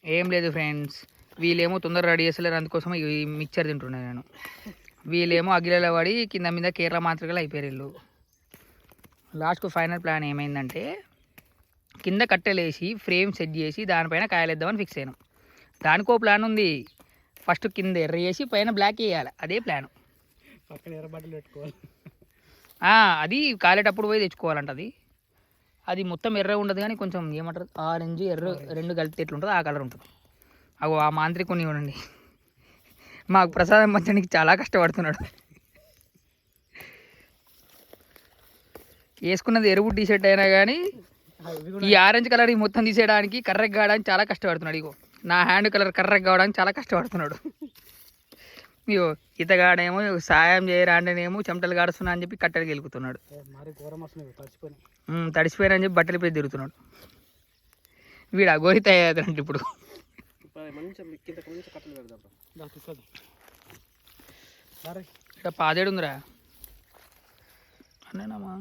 ఏం లేదు ఫ్రెండ్స్, వీళ్ళేమో తొందరగా రెడీ చేస్తలేరు, అందుకోసం ఈ మిక్చర్ తింటున్నాను నేను. వీళ్ళేమో అగ్గిలలో పడి కింద మీద కేరళ మాత్రికలు అయిపోయారు వీళ్ళు. లాస్ట్కు ఫైనల్ ప్లాన్ ఏమైందంటే కింద కట్టెలేసి ఫ్రేమ్ సెట్ చేసి దానిపైన కాయలు వేద్దామని ఫిక్స్ అయినాం. దానికో ప్లాన్ ఉంది. ఫస్ట్ కింద ఎర్ర చేసి పైన బ్లాక్ వేయాలి, అదే ప్లాన్. పక్కన ఎర్ర బట్టలు పెట్టుకోవాలి. అది కాలేటప్పుడు పోయి తెచ్చుకోవాలంట. అది మొత్తం ఎర్ర ఉండదు కానీ కొంచెం ఏమంటారు ఆరెంజ్ ఎర్ర రెండు కలిపి ఎట్లుంటుందో ఆ కలర్ ఉంటుంది. అగో ఆ మాంత్రికుని చూడండి, మాకు ప్రసాదం పంచడానికి చాలా కష్టపడుతున్నాడు. వేసుకున్నది ఎరువు టీషర్ట్ అయినా కానీ ఈ ఆరెంజ్ కలర్ ఈ మొత్తం తీసేయడానికి కర్రెక్ కావడానికి చాలా కష్టపడుతున్నాడు. ఇగో నా హ్యాండ్ కలర్ కర్రెక్ కావడానికి చాలా కష్టపడుతున్నాడు. ఇగో ఇతగాడేమో సాయం చేయరా అంటేనేమో చెమటలు కాడుస్తున్నా అని చెప్పి కట్టెలు గెలుకుతున్నాడు. తడిసిపోయినా అని చెప్పి బట్టలు పోయి తిరుగుతున్నాడు. వీడు అగోరిత అయ్యాదంటే ఇప్పుడు ఇక్కడ పాదేడు ఉందిరా అన్నమ్మా.